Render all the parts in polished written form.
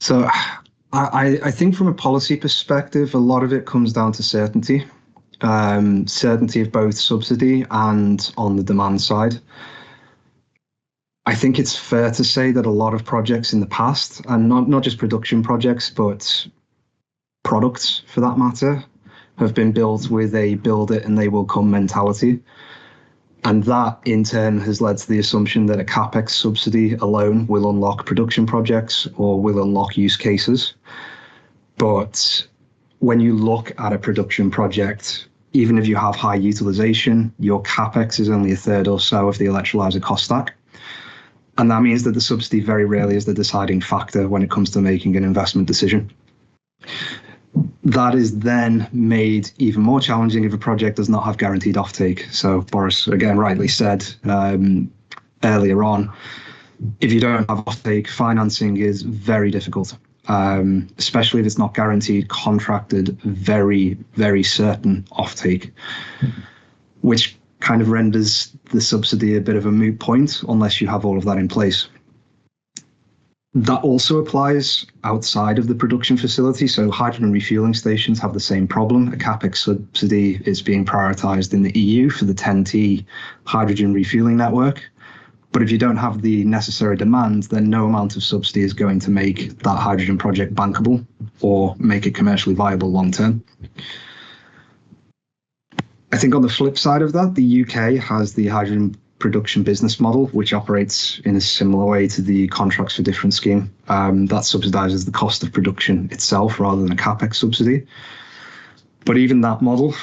So I think from a policy perspective, a lot of it comes down to certainty. Certainty of both subsidy and on the demand side. I think it's fair to say that a lot of projects in the past, and not just production projects, but products for that matter, have been built with a build it and they will come mentality. And that in turn has led to the assumption that a capex subsidy alone will unlock production projects or will unlock use cases. But when you look at a production project, even if you have high utilization, your capex is only a third or so of the electrolyzer cost stack. And that means that the subsidy very rarely is the deciding factor when it comes to making an investment decision. That is then made even more challenging if a project does not have guaranteed offtake. So Boris, again, rightly said earlier on, if you don't have offtake, financing is very difficult, especially if it's not guaranteed, contracted, very, very certain offtake, which kind of renders the subsidy a bit of a moot point unless you have all of that in place. That also applies outside of the production facility. So hydrogen refueling stations have the same problem. A capex subsidy is being prioritized in the EU for the 10T hydrogen refueling network. But if you don't have the necessary demand, then no amount of subsidy is going to make that hydrogen project bankable or make it commercially viable long term. I think on the flip side of that, the UK has the hydrogen production business model, which operates in a similar way to the contracts for difference scheme. That subsidizes the cost of production itself rather than a capex subsidy. But even that model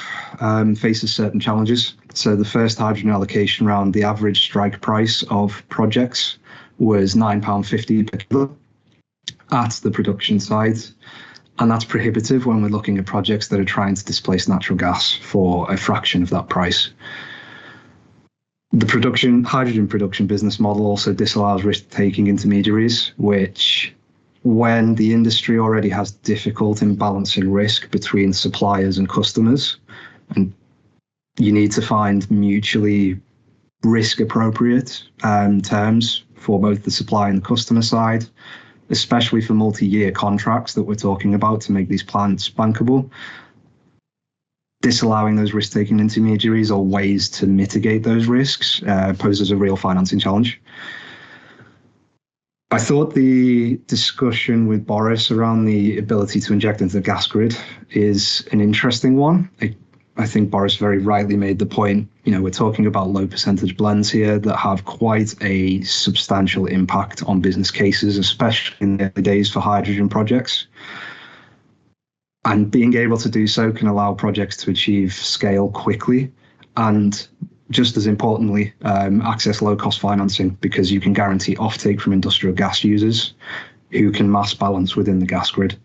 faces certain challenges. So the first hydrogen allocation round, the average strike price of projects was £9.50 per kilo at the production site. And that's prohibitive when we're looking at projects that are trying to displace natural gas for a fraction of that price. The hydrogen production business model also disallows risk-taking intermediaries, which, when the industry already has difficult in balancing risk between suppliers and customers, and you need to find mutually risk-appropriate terms for both the supply and the customer side, especially for multi-year contracts that we're talking about to make these plants bankable. Disallowing those risk-taking intermediaries or ways to mitigate those risks poses a real financing challenge. I thought the discussion with Boris around the ability to inject into the gas grid is an interesting one. I think Boris very rightly made the point, we're talking about low percentage blends here that have quite a substantial impact on business cases, especially in the early days for hydrogen projects. And being able to do so can allow projects to achieve scale quickly and, just as importantly, access low-cost financing, because you can guarantee offtake from industrial gas users who can mass balance within the gas grid.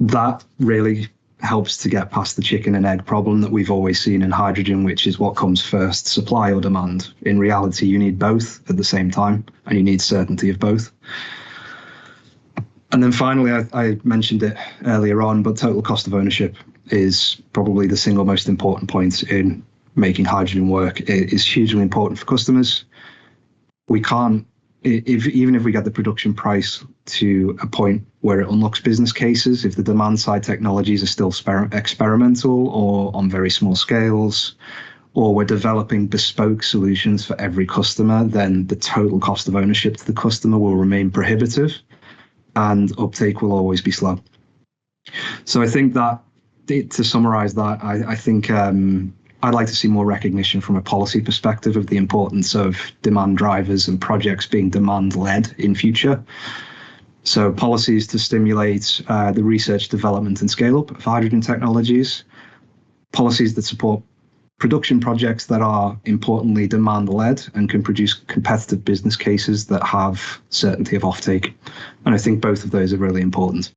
That really helps to get past the chicken and egg problem that we've always seen in hydrogen, which is what comes first, supply or demand. In reality, you need both at the same time, and you need certainty of both. And then finally, I mentioned it earlier on, but total cost of ownership is probably the single most important point in making hydrogen work. It is hugely important for customers. We can't, even if we get the production price to a point where it unlocks business cases, if the demand side technologies are still experimental or on very small scales, or we're developing bespoke solutions for every customer, then the total cost of ownership to the customer will remain prohibitive, and uptake will always be slow. So I think that, to summarize that, I think I'd like to see more recognition from a policy perspective of the importance of demand drivers and projects being demand-led in future. So policies to stimulate the research, development and scale-up of hydrogen technologies, policies that support production projects that are importantly demand-led and can produce competitive business cases that have certainty of offtake. And I think both of those are really important.